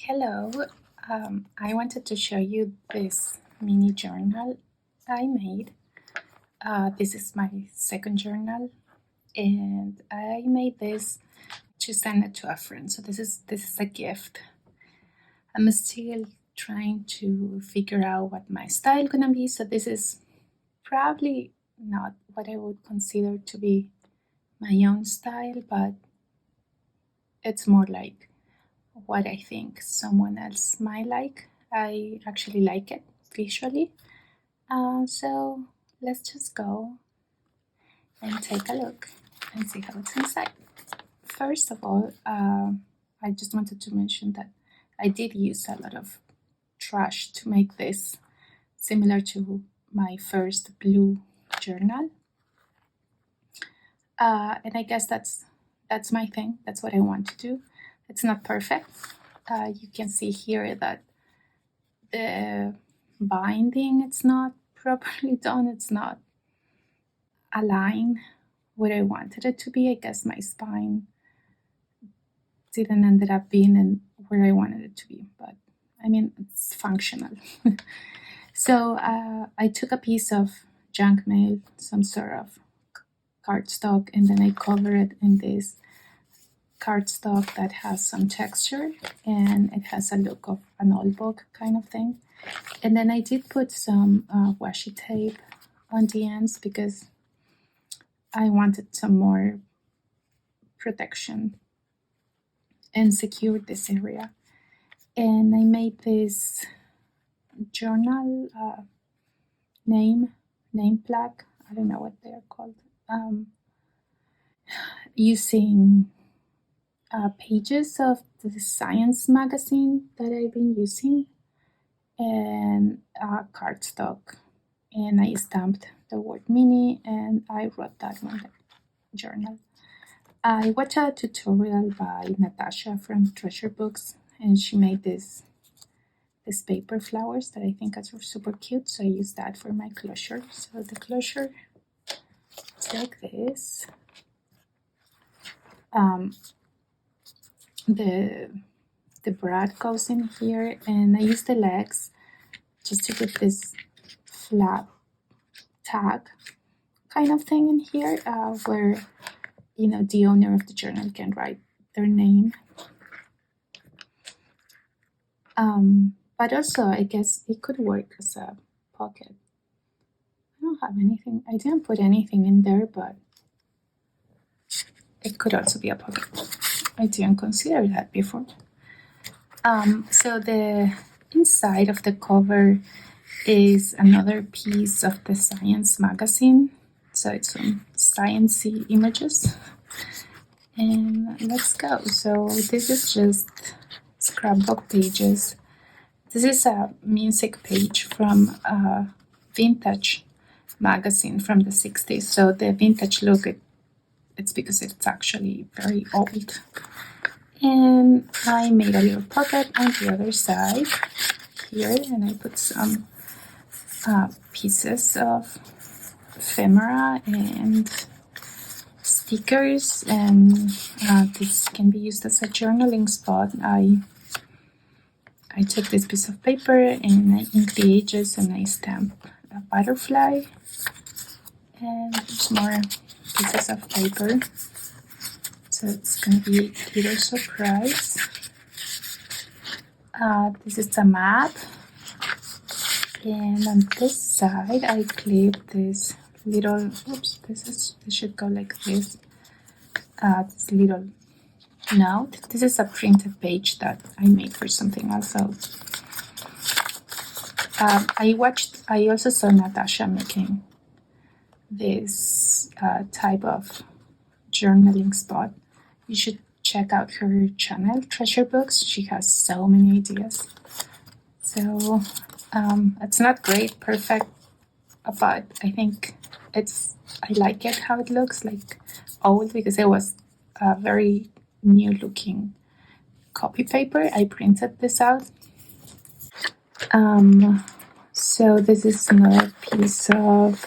Hello, I wanted to show you this mini journal I made. This is my second journal, and I made this to send it to a friend. So this is a gift. I'm still trying to figure out what my style gonna be. So this is probably not what I would consider to be my own style, but it's more like what I think someone else might like. I actually like it visually. So let's just go and take a look and see how it's inside. First of all, I just wanted to mention that I did use a lot of trash to make this similar to my first blue journal. And I guess that's my thing. That's what I want to do. It's not perfect. You can see here that the binding, it's not properly done. It's not aligned where I wanted it to be. I guess my spine didn't end up being in where I wanted it to be, but I mean, it's functional. So I took a piece of junk mail, some sort of cardstock, and then I covered it in this cardstock that has some texture and it has a look of an old book kind of thing. And then I did put some washi tape on the ends because I wanted some more protection and secure this area. And I made this journal name plaque. I don't know what they are called. Using pages of the science magazine that I've been using and cardstock. And I stamped the word mini and I wrote that on the journal. I watched a tutorial by Natasha from Treasure Books, and she made this paper flowers that I think are super cute, so I used that for my closure. So the closure is like this. The brad goes in here, and I use the legs just to put this flap tag kind of thing in here, where the owner of the journal can write their name. But also, I guess it could work as a pocket. I don't have anything. I didn't put anything in there, but it could also be a pocket. I didn't consider that before. So the inside of the cover is another piece of the science magazine. So it's some sciencey images. And let's go. So this is just scrapbook pages. This is a music page from a vintage magazine from the 60s. So the vintage look, it's because it's actually very old. And I made a little pocket on the other side here, and I put some pieces of ephemera and stickers, and this can be used as a journaling spot. I took this piece of paper and I inked the edges and I stamped a butterfly, and there's more pieces of paper. So it's going to be a little surprise. This is a map, and on this side I clipped this little, this should go like this, this little note. This is a printed page that I made for something else. So I also saw Natasha making this type of journaling spot. You should check out her channel, Treasure Books. She has so many ideas. So it's not great, perfect, but I think I like it how it looks, like old, because it was a very new looking copy paper. I printed this out. So this is another piece of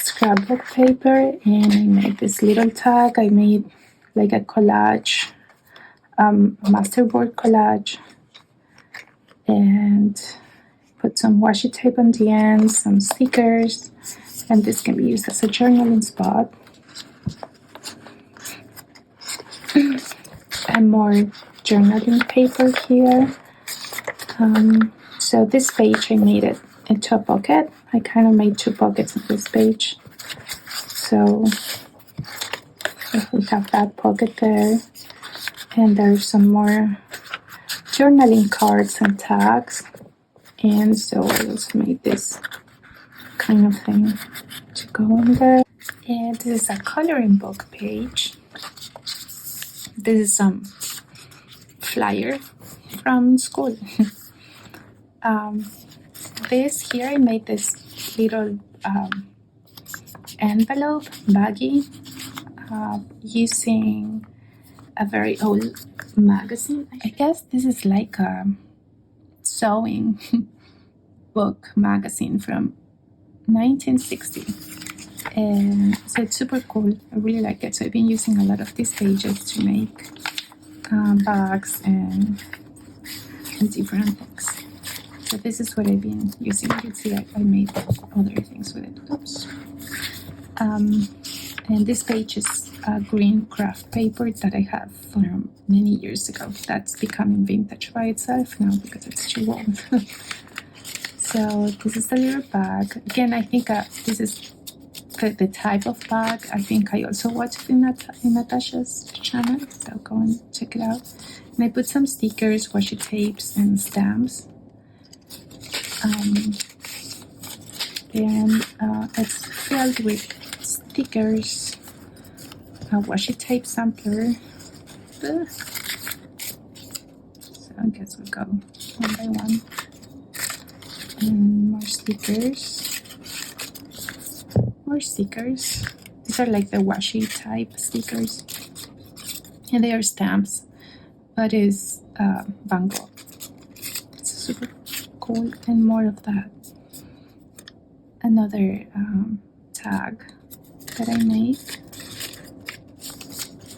scrapbook paper, and I made this little tag. I made like a collage, a masterboard collage and put some washi tape on the end, some stickers, and this can be used as a journaling spot. And more journaling paper here. So this page I made it into a pocket. I kind of made 2 pockets of this page. So we have that pocket there, and there's some more journaling cards and tags. And so I also made this kind of thing to go in there. And this is a coloring book page. This is some flyer from school. This here, I made this little envelope baggie using a very old magazine. I guess this is like a sewing book magazine from 1960. And so it's super cool. I really like it. So I've been using a lot of these pages to make bags and different things. So this is what I've been using. You can see I made other things with it. Oops. And this page is a green craft paper that I have from many years ago. That's becoming vintage by itself now because it's too old. So this is a little bag. Again, I think this is the type of bag. I think I also watched in Natasha's channel, so go and check it out. And I put some stickers, washi tapes, and stamps. And it's filled with stickers, a washi tape sampler. So I guess we'll go one by one. And more stickers. More stickers. These are like the washi type stickers. And they are stamps, but it's Van Gogh. It's super cool. And more of that. Another tag that I made.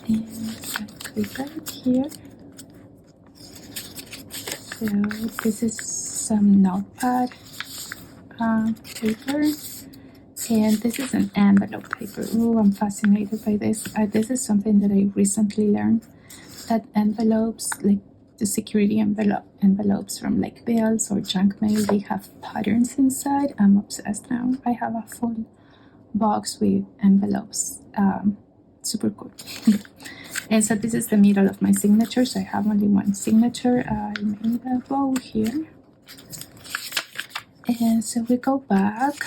And I clip it here. So this is some notepad paper. And this is an envelope paper. Ooh, I'm fascinated by this. This is something that I recently learned, that envelopes, like the security envelopes from like bills or junk mail, they have patterns inside. I'm obsessed now. I have a full box with envelopes. Super cool. And so this is the middle of my signature. So I have only one signature. I made a bow here. And so we go back.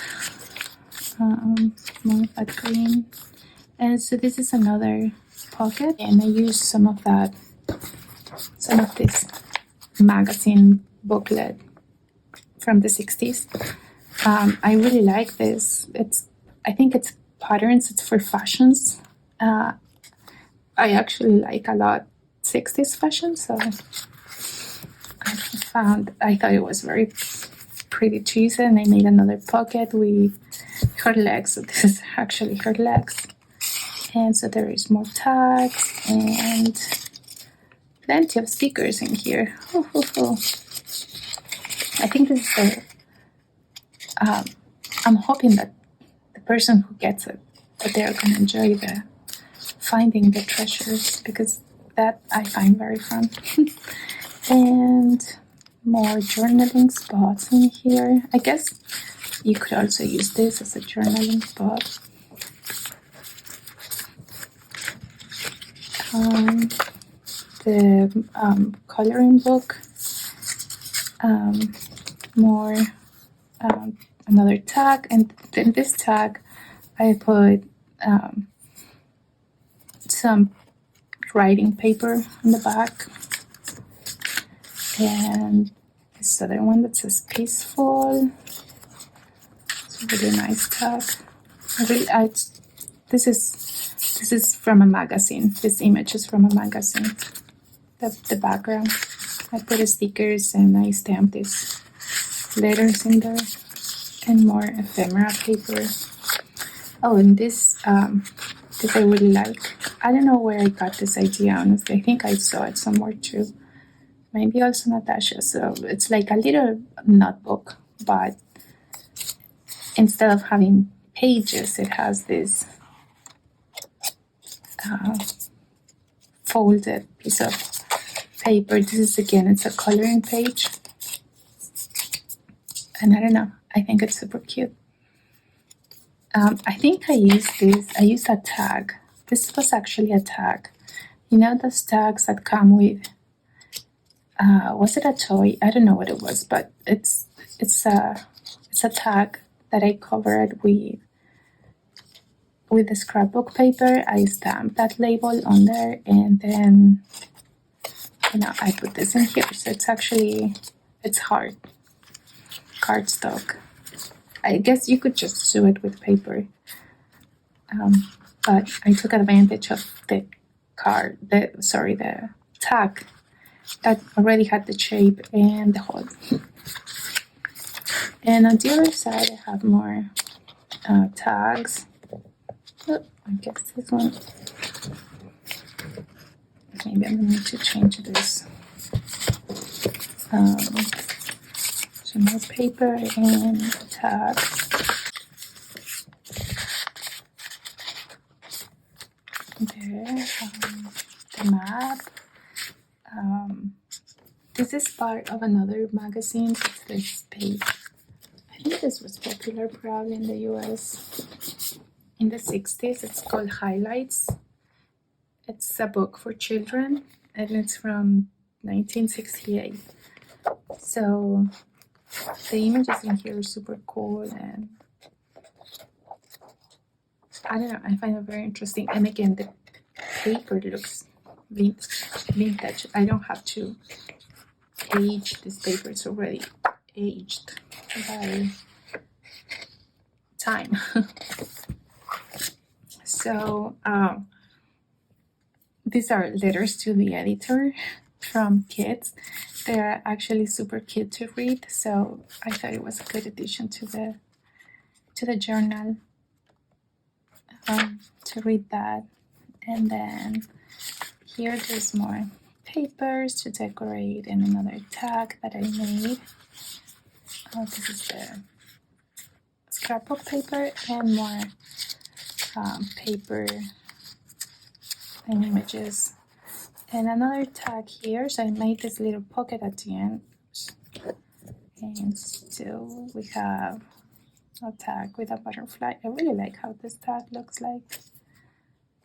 More of that green. And so this is another pocket, and I used some of this magazine booklet from the 60s. I really like this. I think it's patterns, it's for fashions. I actually like a lot 60s fashion, so I thought it was very pretty to use it, and I made another pocket with her legs. So this is actually her legs. And so there is more tags and plenty of stickers in here. I think this is I'm hoping that the person who gets it, that they're going to enjoy finding the treasures, because that I find very fun. And more journaling spots in here. I guess you could also use this as a journaling spot. The coloring book. More another tag, and in this tag I put some writing paper on the back, and this other one that says peaceful. It's a really nice tag. This is from a magazine. This image is from a magazine. The background. I put stickers and I stamped these letters in there, and more ephemera paper. Oh, and this I really like. I don't know where I got this idea, honestly. I think I saw it somewhere too. maybe also Natasha. So it's like a little notebook, but instead of having pages, it has this folded piece of paper. This is again, it's a coloring page. And I don't know, I think it's super cute. I think I used a tag. This was actually a tag. You know those tags that come with, was it a toy? I don't know what it was, but it's a tag that I covered with the scrapbook paper. I stamped that label on there, and then I put this in here. So it's hard cardstock. I guess you could just sew it with paper, but I took advantage of the tag that already had the shape and the hole. And on the other side, I have more tags. Oh, I guess this one. Maybe I'm gonna need to change this. Some more paper and tags. There, the map. This is part of another magazine. It's this page. I think this was popular probably in the US in the 60s. It's called Highlights. It's a book for children, and it's from 1968. So the images in here are super cool, and I don't know, I find it very interesting. And again, the paper looks vintage. I don't have to age this paper. It's already aged by time. So these are letters to the editor from kids. They're actually super cute to read, so I thought it was a good addition to the journal, to read that. And then here there's more papers to decorate, and another tag that I made. This is the scrapbook paper, and more paper and images. And another tag here, so I made this little pocket at the end. And still we have a tag with a butterfly. I really like how this tag looks like.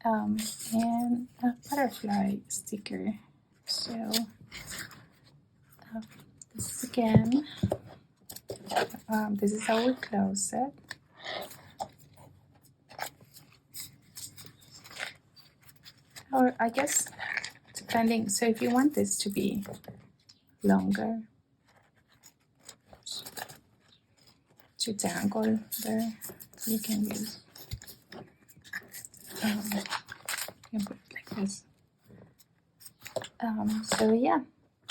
And a butterfly sticker. So this is again, this is our closet. Or I guess depending, so if you want this to be longer, to dangle there, you can use, you can put it like this. So yeah,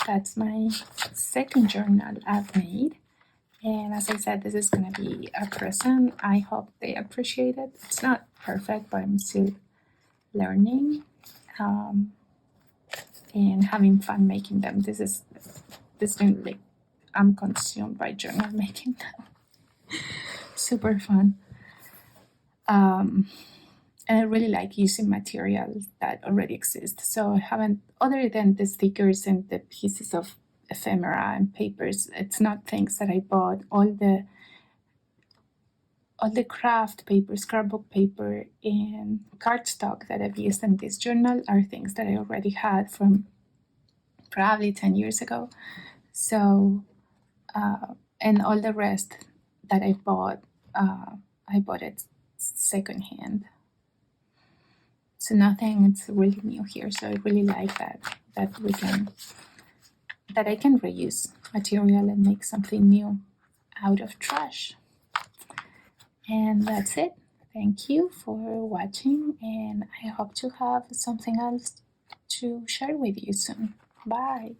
that's my second journal I've made. And as I said, this is gonna be a present. I hope they appreciate it. It's not perfect, but I'm still learning. And having fun making them. This been like, I'm consumed by journal making now. Super fun. And I really like using materials that already exist. So I haven't, other than the stickers and the pieces of ephemera and papers, it's not things that I bought. All the craft paper, scrapbook paper, and cardstock that I've used in this journal are things that I already had from probably 10 years ago. So, and all the rest that I bought it secondhand. So nothing, it's really new here. So I really like that I can reuse material and make something new out of trash. And that's it. Thank you for watching, and I hope to have something else to share with you soon. Bye.